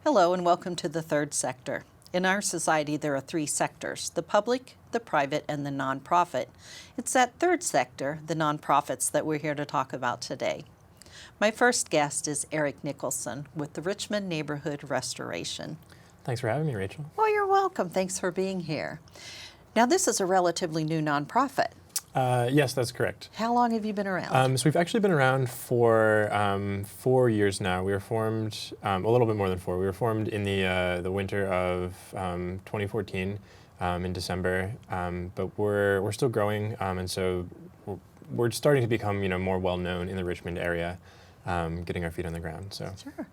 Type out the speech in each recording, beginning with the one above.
Hello and welcome to the third sector. In our society, there are three sectors: the public, the private, and the nonprofit. It's that third sector, the nonprofits, that we're here to talk about today. My first guest is Eric Nicholson with the Richmond Neighborhood Restoration. Thanks for having me, Rachel. Well, you're welcome. Thanks for being here. Now, this is a relatively new nonprofit. Yes, that's correct. How long have you been around? So we've actually been around for 4 years now. We were formed a little bit more than 4. We were formed in the winter of 2014 in December, but we're still growing, and so we're starting to become more well known in the Richmond area. Getting our feet on the ground. So Sure.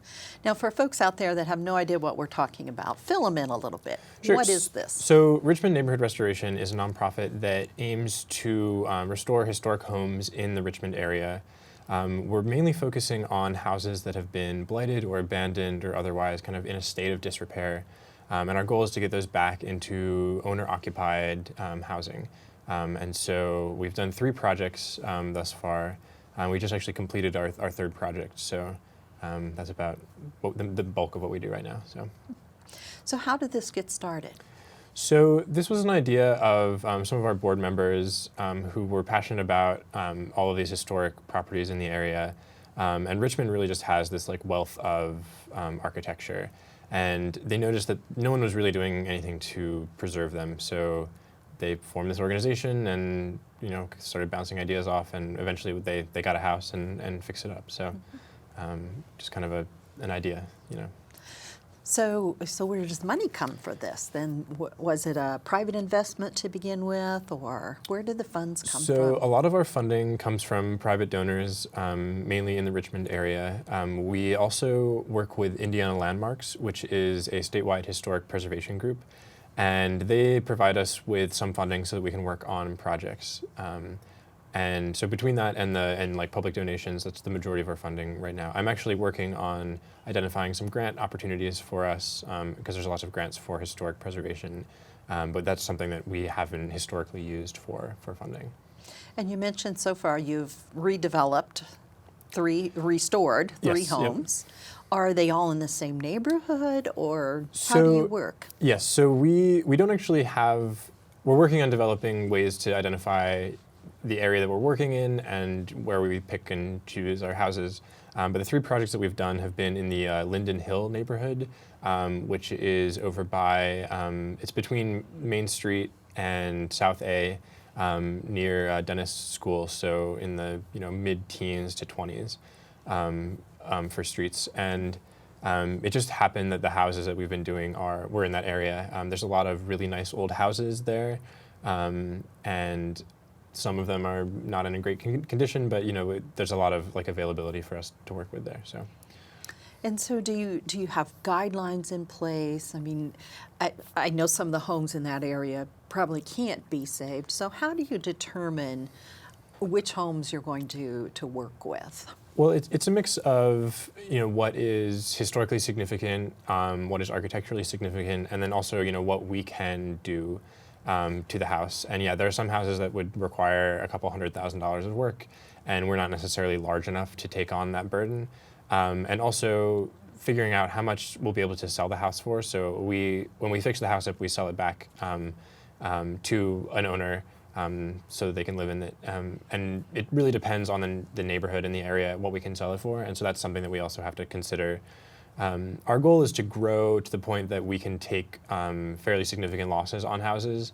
Now, for folks out there that have no idea what we're talking about, fill them in a little bit. Sure. What is this? So Richmond Neighborhood Restoration is a nonprofit that aims to restore historic homes in the Richmond area. We're mainly focusing on houses that have been blighted or abandoned or otherwise kind of in a state of disrepair. And our goal is to get those back into owner-occupied housing. And so we've done 3 projects thus far. We just actually completed our third project, so that's about the bulk of what we do right now. So how did this get started? So this was an idea of some of our board members who were passionate about all of these historic properties in the area, and Richmond really just has this wealth of architecture, and they noticed that no one was really doing anything to preserve them. So they formed this organization and started bouncing ideas off, and eventually they got a house and fixed it up. So just kind of an idea. So where does money come for this? Then was it a private investment to begin with, or where did the funds come from? So a lot of our funding comes from private donors, mainly in the Richmond area. We also work with Indiana Landmarks, which is a statewide historic preservation group. And they provide us with some funding so that we can work on projects. And so between that and public donations, that's the majority of our funding right now. I'm actually working on identifying some grant opportunities for us because there's lots of grants for historic preservation, but that's something that we haven't historically used for funding. And you mentioned so far you've restored 3 Yes, homes. Yep. Are they all in the same neighborhood, or how So, do you work? Yes, so we don't actually we're working on developing ways to identify the area that we're working in and where we pick and choose our houses. But the 3 projects that we've done have been in the Linden Hill neighborhood, which is over by, it's between Main Street and South A, near Dennis School, so in the mid-teens to 20s. For streets, and it just happened that the houses that we've been doing were in that area. There's a lot of really nice old houses there, and some of them are not in a great condition, but there's a lot of availability for us to work with there. So. And so do you have guidelines in place? I mean, I know some of the homes in that area probably can't be saved. So how do you determine which homes you're going to work with? Well, it's a mix of what is historically significant, what is architecturally significant, and then also what we can do to the house. And yeah, there are some houses that would require a couple $100,000 of work, and we're not necessarily large enough to take on that burden. And also figuring out how much we'll be able to sell the house for. So when we fix the house up, we sell it back to an owner. So that they can live in it. And it really depends on the neighborhood and the area, what we can sell it for. And so that's something that we also have to consider. Our goal is to grow to the point that we can take fairly significant losses on houses,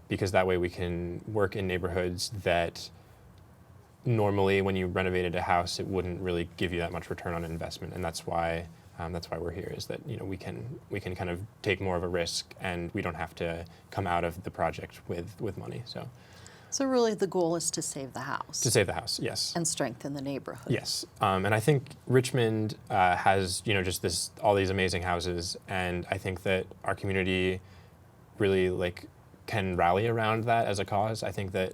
because that way we can work in neighborhoods that normally when you renovated a house, it wouldn't really give you that much return on investment. And that's why we're here, is that we can kind of take more of a risk, and we don't have to come out of the project with money. So really the goal is to save the house. To save the house, yes. And strengthen the neighborhood. Yes, and I think Richmond has just all these amazing houses, and I think that our community really can rally around that as a cause. I think that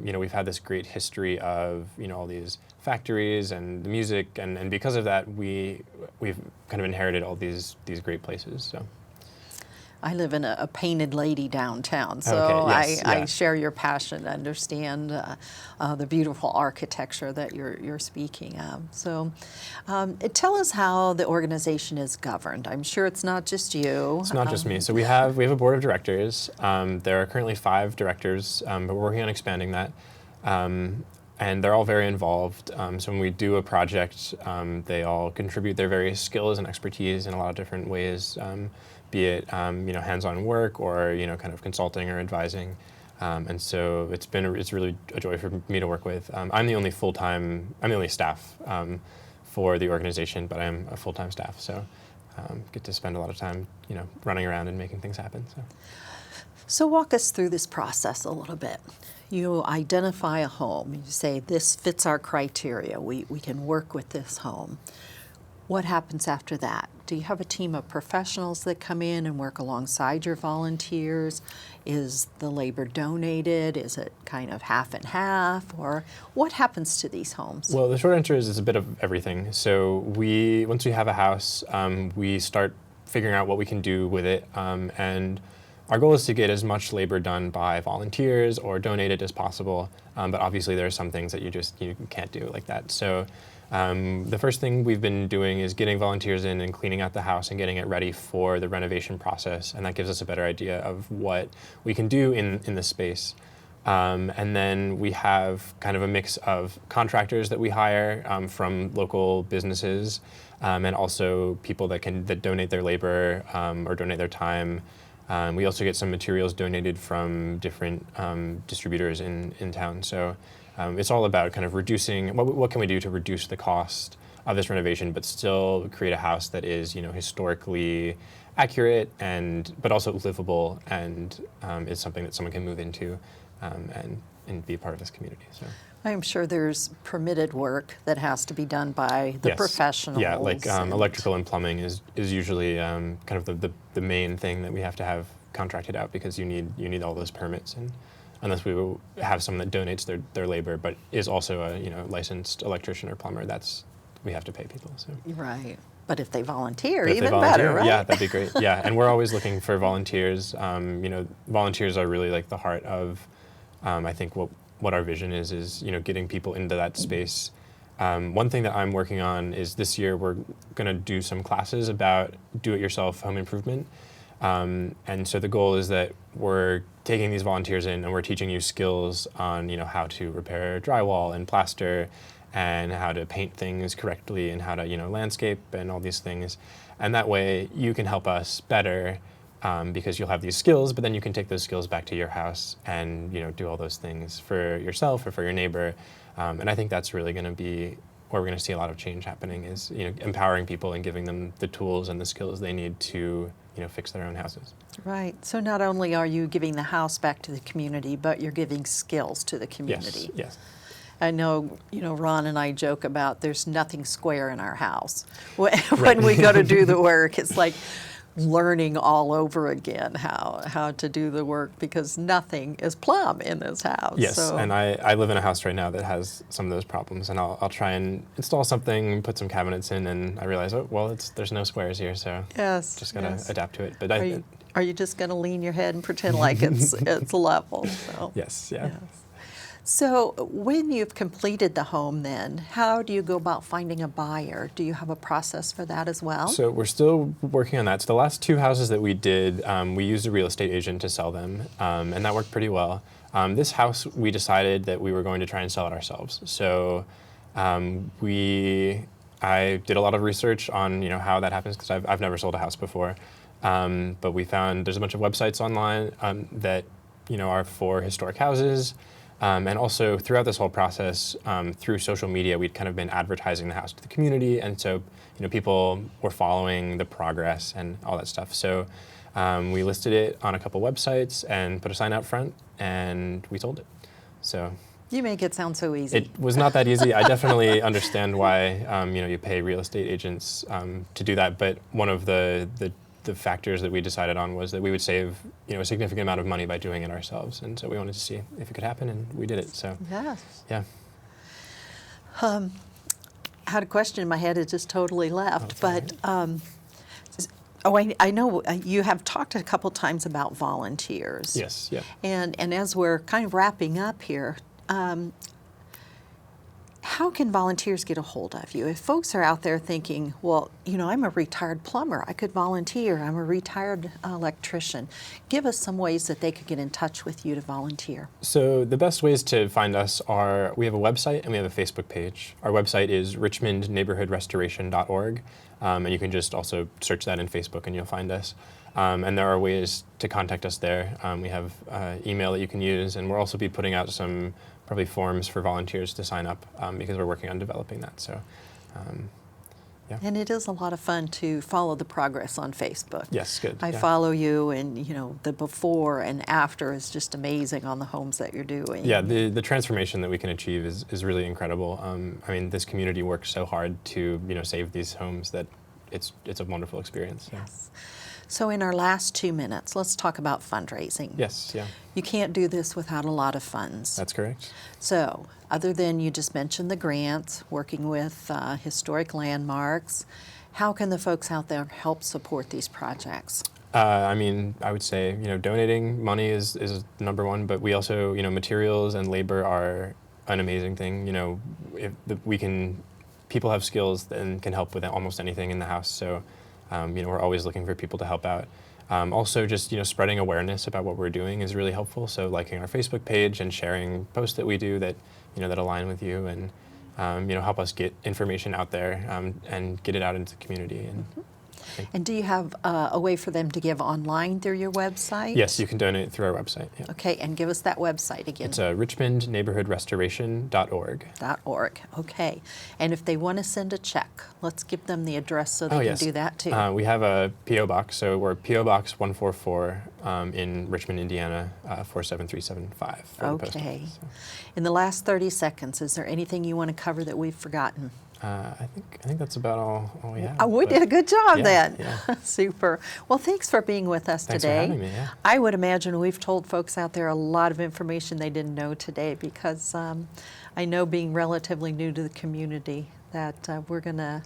we've had this great history of all these factories and the music, and because of that, we've kind of inherited all these great places. So. I live in a painted lady downtown, so Okay, yes, I yeah. share your passion to understand the beautiful architecture that you're speaking of. So tell us how the organization is governed. I'm sure it's not just you. It's not just me. So we have a board of directors. There are currently 5 directors, but we're working on expanding that. And they're all very involved. So when we do a project, they all contribute their various skills and expertise in a lot of different ways, be it hands-on work or kind of consulting or advising. And so it's really a joy for me to work with. I'm the only staff for the organization, but I'm a full-time staff. So get to spend a lot of time running around and making things happen. So walk us through this process a little bit. You identify a home. You say, this fits our criteria. We can work with this home. What happens after that? Do you have a team of professionals that come in and work alongside your volunteers? Is the labor donated? Is it kind of half and half? Or what happens to these homes? Well, the short answer is it's a bit of everything. So once we have a house, we start figuring out what we can do with it. And our goal is to get as much labor done by volunteers or donated as possible. But obviously there are some things that you can't do like that. So the first thing we've been doing is getting volunteers in and cleaning out the house and getting it ready for the renovation process. And that gives us a better idea of what we can do in the space. And then we have kind of a mix of contractors that we hire from local businesses and also people that donate their labor or donate their time. We also get some materials donated from different distributors in town. So it's all about kind of reducing, what can we do to reduce the cost of this renovation, but still create a house that is historically accurate but also livable and is something that someone can move into and be a part of this community. So. I'm sure there's permitted work that has to be done by the Yes. professionals. Yeah, like electrical and plumbing is usually kind of the main thing that we have to have contracted out because you need all those permits, and unless we will have someone that donates their labor but is also a licensed electrician or plumber, we have to pay people. So. Right. But if they volunteer, But if they even volunteer, better, right? Yeah, that'd be great. Yeah, and we're always looking for volunteers. Volunteers are really like the heart of, I think what our vision is getting people into that space. One thing that I'm working on is this year we're going to do some classes about do-it-yourself home improvement. And so the goal is that we're taking these volunteers in and we're teaching you skills on how to repair drywall and plaster and how to paint things correctly and how to landscape and all these things. And that way you can help us better because you'll have these skills, but then you can take those skills back to your house and do all those things for yourself or for your neighbor. And I think that's really going to be where we're going to see a lot of change happening is empowering people and giving them the tools and the skills they need to fix their own houses. Right. So not only are you giving the house back to the community, but you're giving skills to the community. Yes. I know, Ron and I joke about there's nothing square in our house. When we go to do the work, it's like learning all over again how to do the work because nothing is plumb in this house. Yes, so. And I live in a house right now that has some of those problems, and I'll try and install something, put some cabinets in, and I realize, there's no squares here, so just gotta adapt to it. But are you just gonna lean your head and pretend like it's level? So. Yes, yeah. Yes. So when you've completed the home then, how do you go about finding a buyer? Do you have a process for that as well? So we're still working on that. So the last 2 houses that we did, we used a real estate agent to sell them, and that worked pretty well. This house, we decided that we were going to try and sell it ourselves. So I did a lot of research on how that happens because I've never sold a house before. But we found there's a bunch of websites online that are for historic houses. And also throughout this whole process, through social media, we'd kind of been advertising the house to the community, and so people were following the progress and all that stuff. So we listed it on a couple websites and put a sign out front, and we sold it. So you make it sound so easy. It was not that easy. I definitely understand why you pay real estate agents to do that, but one of the factors that we decided on was that we would save a significant amount of money by doing it ourselves, and so we wanted to see if it could happen, and we did it. So yes, yeah. I had a question in my head; it just totally left. But Oh, I know you have talked a couple times about volunteers. Yes, yeah. And as we're kind of wrapping up here, how can volunteers get a hold of you? If folks are out there thinking, well, I'm a retired plumber, I could volunteer, I'm a retired electrician, give us some ways that they could get in touch with you to volunteer. So the best ways to find us are, we have a website and we have a Facebook page. Our website is richmondneighborhoodrestoration.org, and you can just also search that in Facebook and you'll find us. And there are ways to contact us there. We have email that you can use, and we'll also be putting out some probably forms for volunteers to sign up because we're working on developing that. So, yeah. And it is a lot of fun to follow the progress on Facebook. Yes, good. I yeah. follow you, and the before and after is just amazing on the homes that you're doing. Yeah, the transformation that we can achieve is really incredible. I mean, this community works so hard to save these homes that it's a wonderful experience. Yeah. Yes. So in our last 2 minutes, let's talk about fundraising. Yes, yeah. You can't do this without a lot of funds. That's correct. So other than you just mentioned the grants, working with historic landmarks, how can the folks out there help support these projects? I mean, I would say, donating money is number one, but we also, materials and labor are an amazing thing. People have skills and can help with almost anything in the house. So, we're always looking for people to help out. Also, just spreading awareness about what we're doing is really helpful. So, liking our Facebook page and sharing posts that we do that that align with you, and help us get information out there and get it out into the community. And And do you have a way for them to give online through your website? yes, you can donate through our website. Yeah. Okay, and give us that website again. It's richmondneighborhoodrestoration.org. .org. Okay, and if they want to send a check, let's give them the address so they can do that too. We have a P.O. Box, so we're P.O. Box 144 in Richmond, Indiana, 47375 for the post Okay. office, so. In the last 30 seconds, is there anything you want to cover that we've forgotten? I think that's about all we have. We but did a good job yeah, then. yeah. Super. Well, thanks for being with us Thanks for today. having me, yeah. I would imagine we've told folks out there a lot of information they didn't know today, because I know, being relatively new to the community, that we're going to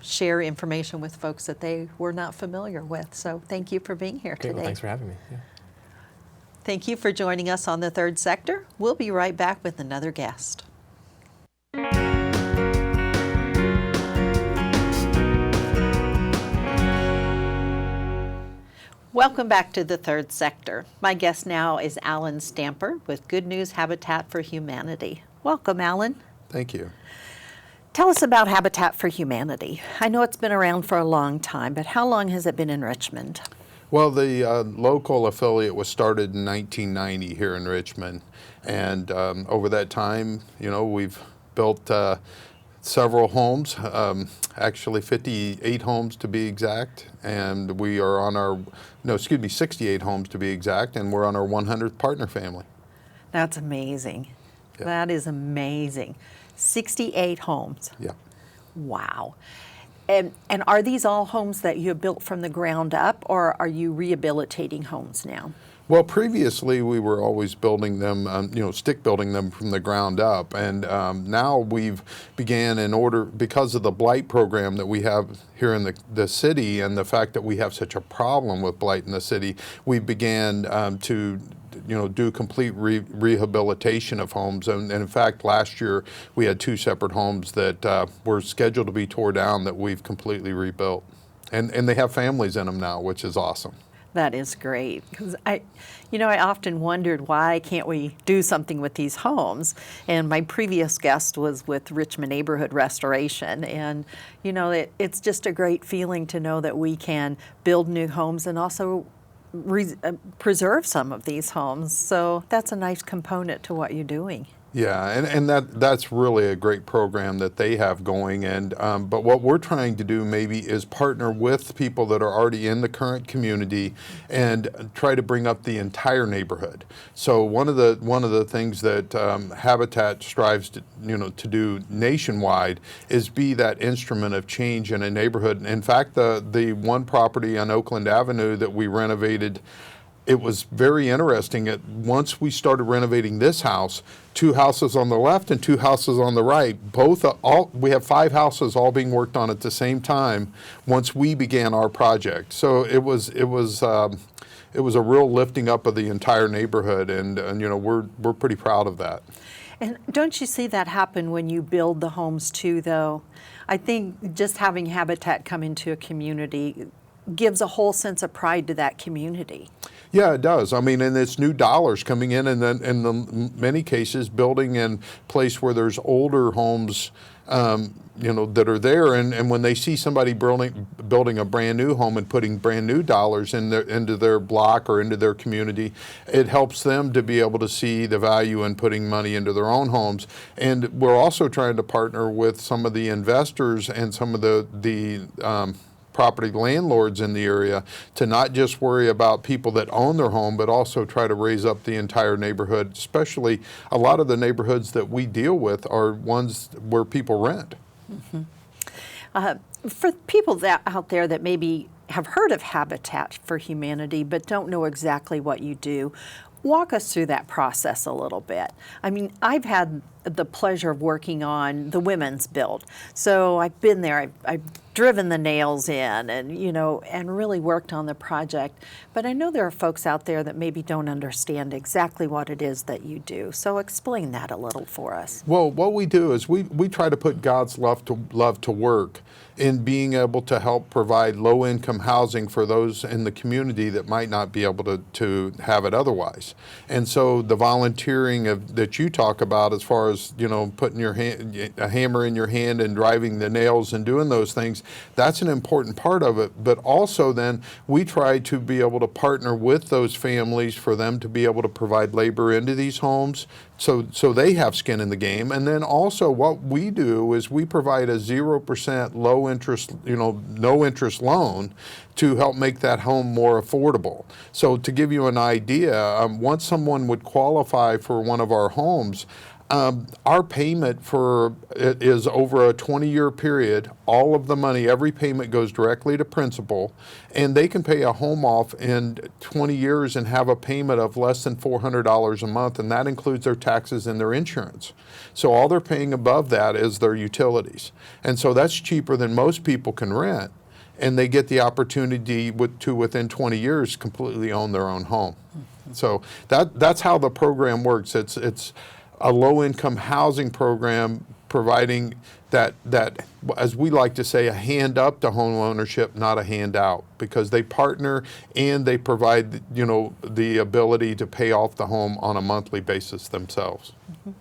share information with folks that they were not familiar with. So thank you for being here Okay, today. well, thanks for having me. Yeah. Thank you for joining us on The Third Sector. We'll be right back with another guest. Welcome back to The Third Sector. My guest now is Alan Stamper with Good News Habitat for Humanity. Welcome, Alan. Thank you. Tell us about Habitat for Humanity. I know it's been around for a long time, but how long has it been in Richmond? Well, the local affiliate was started in 1990 here in Richmond, and over that time, we've built several homes, actually 58 homes to be exact, and we are on our, 68 homes to be exact, and we're on our 100th partner family. That's amazing. Yeah. That is amazing. 68 homes. Yeah. Wow. And are these all homes that you have built from the ground up, or are you rehabilitating homes now? Well, previously we were always building them, stick building them from the ground up, and now we've began because of the blight program that we have here in the city, and the fact that we have such a problem with blight in the city, we began to do complete rehabilitation of homes. And in fact, last year we had 2 separate homes that were scheduled to be tore down that we've completely rebuilt, and they have families in them now, which is awesome. That is great, because I often wondered, why can't we do something with these homes? And my previous guest was with Richmond Neighborhood Restoration, and it's just a great feeling to know that we can build new homes and also preserve some of these homes. So that's a nice component to what you're doing. Yeah, and that's really a great program that they have going. And but what we're trying to do maybe is partner with people that are already in the current community and try to bring up the entire neighborhood. So one of the things that Habitat strives to do nationwide is be that instrument of change in a neighborhood. In fact, the one property on Oakland Avenue that we renovated it was very interesting. Once we started renovating this house, 2 houses on the left and 2 houses on the right, we have 5 houses all being worked on at the same time once we began our project. So it was a real lifting up of the entire neighborhood, and we're pretty proud of that. And don't you see that happen when you build the homes too, though? I think just having Habitat come into a community gives a whole sense of pride to that community. Yeah, it does. I mean, and it's new dollars coming in, and then in the many cases, building in place where there's older homes, that are there, and when they see somebody building a brand new home and putting brand new dollars into their block or into their community, it helps them to be able to see the value in putting money into their own homes. And we're also trying to partner with some of the investors and some of the property landlords in the area to not just worry about people that own their home, but also try to raise up the entire neighborhood. Especially a lot of the neighborhoods that we deal with are ones where people rent. For people out there that maybe have heard of Habitat for Humanity but don't know exactly what you do, walk us through that process a little bit. I mean, I've had the pleasure of working on the women's build. So I've been there, I've driven the nails in and really worked on the project. But I know there are folks out there that maybe don't understand exactly what it is that you do. So explain that a little for us. Well, what we do is we try to put God's love to work in being able to help provide low-income housing for those in the community that might not be able to have it otherwise. And so the volunteering that you talk about, as far as putting a hammer in your hand and driving the nails and doing those things, that's an important part of it. But also then we try to be able to partner with those families for them to be able to provide labor into these homes, so they have skin in the game. And then also what we do is we provide a 0% low interest, no interest loan to help make that home more affordable. So to give you an idea, once someone would qualify for one of our homes, our payment for it is over a 20-year period. All of the money, every payment goes directly to principal, and they can pay a home off in 20 years and have a payment of less than $400 a month, and that includes their taxes and their insurance. So all they're paying above that is their utilities. And so that's cheaper than most people can rent, and they get the opportunity to within 20 years completely own their own home. So that's how the program works. It's a low-income housing program providing that, as we like to say, a hand up to home ownership, not a hand out, because they partner and they provide, the ability to pay off the home on a monthly basis themselves. Mm-hmm.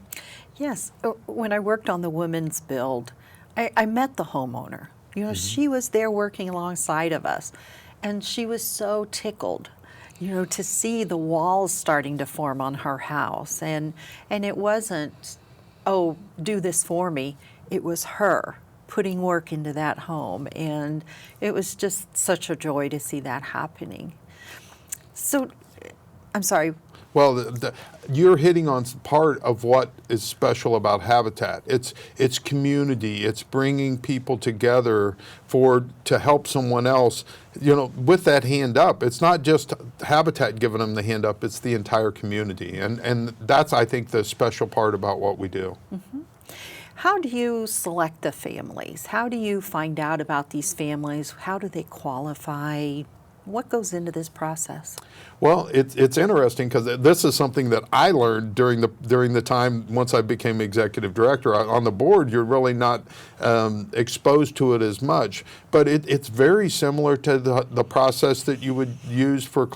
Yes, when I worked on the women's build, I met the homeowner. Mm-hmm. She was there working alongside of us, and she was so tickled to see the walls starting to form on her house. And it wasn't, oh, do this for me. It was her putting work into that home. And it was just such a joy to see that happening. So, I'm sorry. Well, you're hitting on part of what is special about Habitat. It's community. It's bringing people together to help someone else. With that hand up, it's not just Habitat giving them the hand up. It's the entire community, and that's, I think, the special part about what we do. Mm-hmm. How do you select the families? How do you find out about these families? How do they qualify? What goes into this process? Well, it's interesting because this is something that I learned during the time once I became executive director. On the board, you're really not exposed to it as much, but it's very similar to the process that you would use for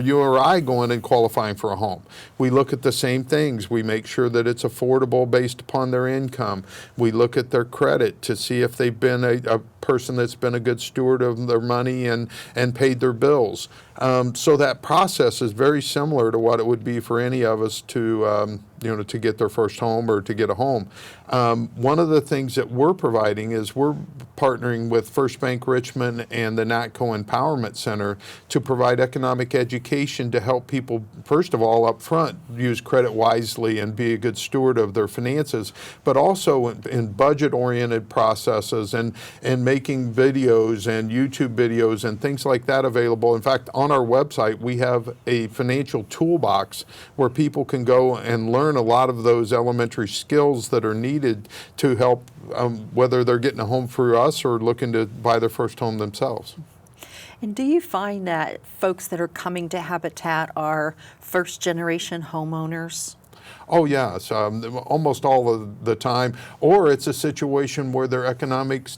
you or I going and qualifying for a home. We look at the same things. We make sure that it's affordable based upon their income. We look at their credit to see if they've been a person that's been a good steward of their money and paid their bills. So that process is very similar to what it would be for any of us to get their first home or to get a home. One of the things that we're providing is we're partnering with First Bank Richmond and the NATCO Empowerment Center to provide economic education to help people, first of all, up front, use credit wisely and be a good steward of their finances, but also in budget-oriented processes and making videos and YouTube videos and things like that available. In fact, on our website, we have a financial toolbox where people can go and learn a lot of those elementary skills that are needed to help, whether they're getting a home through us or looking to buy their first home themselves. And do you find that folks that are coming to Habitat are first-generation homeowners? Oh, yes, almost all of the time. Or it's a situation where their economic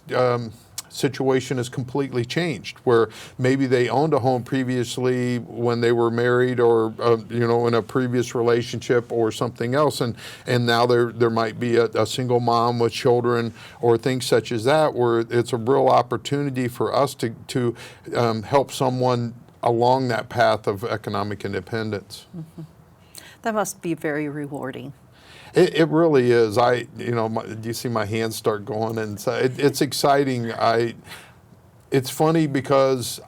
situation is completely changed, where maybe they owned a home previously when they were married or, in a previous relationship or something else. And now there might be a single mom with children or things such as that, where it's a real opportunity for us to help someone along that path of economic independence. Mm-hmm. That must be very rewarding. It really is. You see my hands start going, and so it's exciting. It's funny because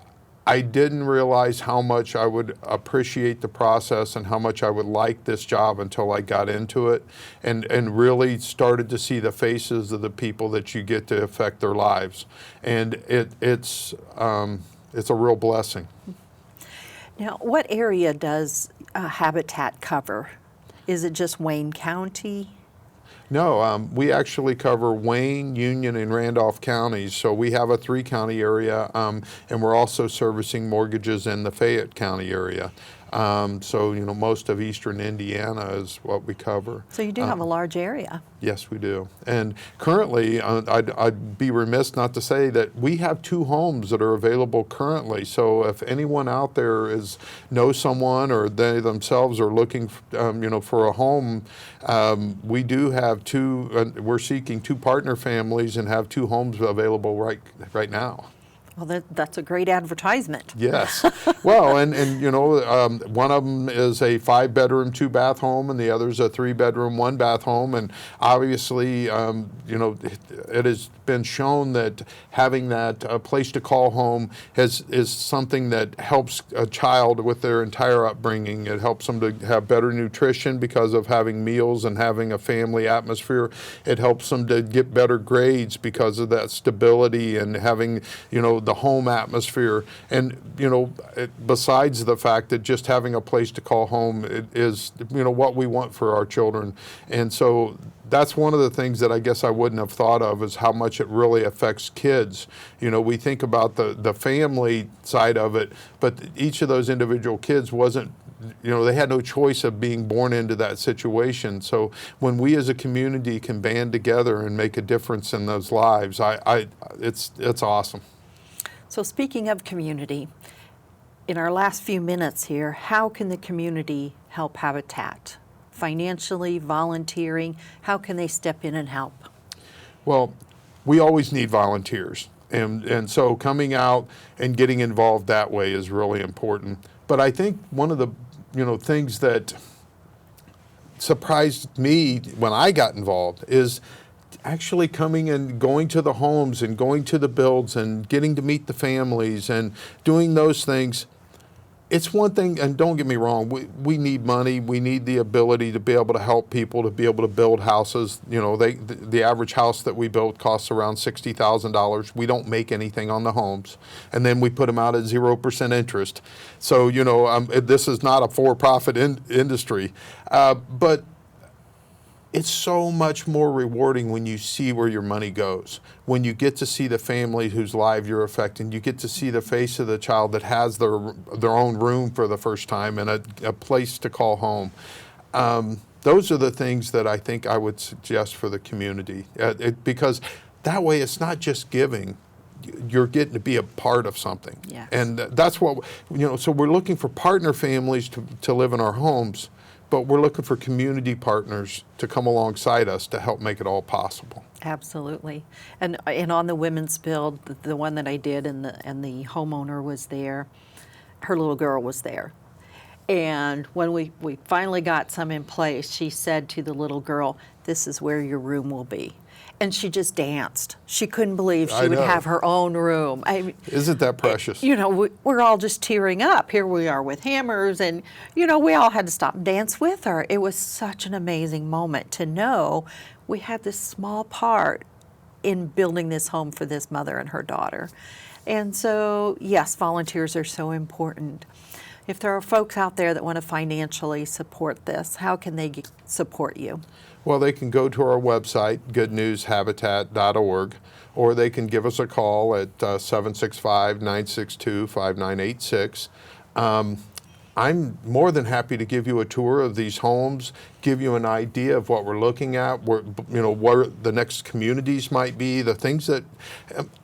I didn't realize how much I would appreciate the process and how much I would like this job until I got into it, and really started to see the faces of the people that you get to affect their lives, and it's a real blessing. Now, what area does Habitat cover? Is it just Wayne County? No, we actually cover Wayne, Union, and Randolph counties. So we have a 3-county area, and we're also servicing mortgages in the Fayette County area. So most of eastern Indiana is what we cover. So you do have a large area. Yes, we do. And currently, I'd be remiss not to say that we have 2 homes that are available currently. So if anyone out there knows someone or they themselves are looking, for a home, we do have 2. We're seeking 2 partner families and have 2 homes available right now. Well, that's a great advertisement. Yes. Well, and one of them is a 5-bedroom, 2-bath home, and the other is a 3-bedroom, 1-bath home. And obviously, it has been shown that having that place to call home is something that helps a child with their entire upbringing. It helps them to have better nutrition because of having meals and having a family atmosphere. It helps them to get better grades because of that stability and having, the home atmosphere. And besides the fact that just having a place to call home is what we want for our children. And so that's one of the things that I guess I wouldn't have thought of, is how much it really affects kids. We think about the family side of it, but each of those individual kids wasn't, they had no choice of being born into that situation. So when we as a community can band together and make a difference in those lives, it's awesome. So speaking of community, in our last few minutes here, how can the community help Habitat? Financially, volunteering, how can they step in and help? Well, we always need volunteers. And so coming out and getting involved that way is really important. But I think one of the things that surprised me when I got involved is actually coming and going to the homes and going to the builds and getting to meet the families and doing those things. It's one thing, and don't get me wrong, we need money. We need the ability to be able to help people, to be able to build houses. The average house that we build costs around $60,000. We don't make anything on the homes. And then we put them out at 0% interest. So, this is not a for-profit industry. But it's so much more rewarding when you see where your money goes, when you get to see the family whose life you're affecting, you get to see the face of the child that has their own room for the first time and a place to call home. Those are the things that I think I would suggest for the community, because that way it's not just giving. You're getting to be a part of something. Yes. And that's what, so we're looking for partner families to live in our homes, but we're looking for community partners to come alongside us to help make it all possible. Absolutely. And on the women's build, the one that I did, and the homeowner was there, her little girl was there. And when we finally got some in place, she said to the little girl, "This is where your room will be." And she just danced. She couldn't believe she would have her own room. Isn't that precious? We're all just tearing up. Here we are with hammers, and, we all had to stop and dance with her. It was such an amazing moment to know we had this small part in building this home for this mother and her daughter. And so, yes, volunteers are so important. If there are folks out there that want to financially support this, how can they support you? Well, they can go to our website, goodnewshabitat.org, or they can give us a call at 765-962-5986. I'm more than happy to give you a tour of these homes, give you an idea of what we're looking at, where the next communities might be, the things that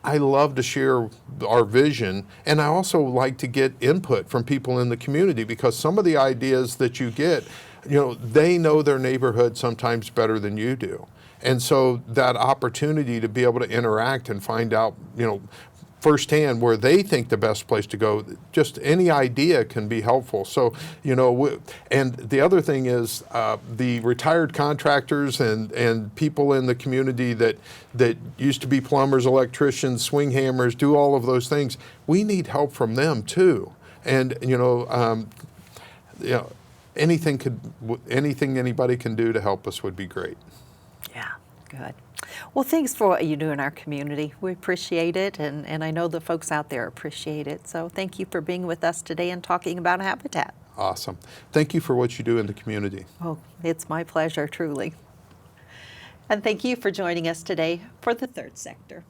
I love to share our vision. And I also like to get input from people in the community, because some of the ideas that you get, they know their neighborhood sometimes better than you do. And so that opportunity to be able to interact and find out, firsthand where they think the best place to go, just any idea can be helpful. So, and the other thing is the retired contractors and people in the community that used to be plumbers, electricians, swing hammers, do all of those things. We need help from them too. And, anything anybody can do to help us would be great. Yeah, good. Well, thanks for what you do in our community. We appreciate it, and I know the folks out there appreciate it. So thank you for being with us today and talking about Habitat. Awesome. Thank you for what you do in the community. Oh, it's my pleasure, truly. And thank you for joining us today for the Third Sector.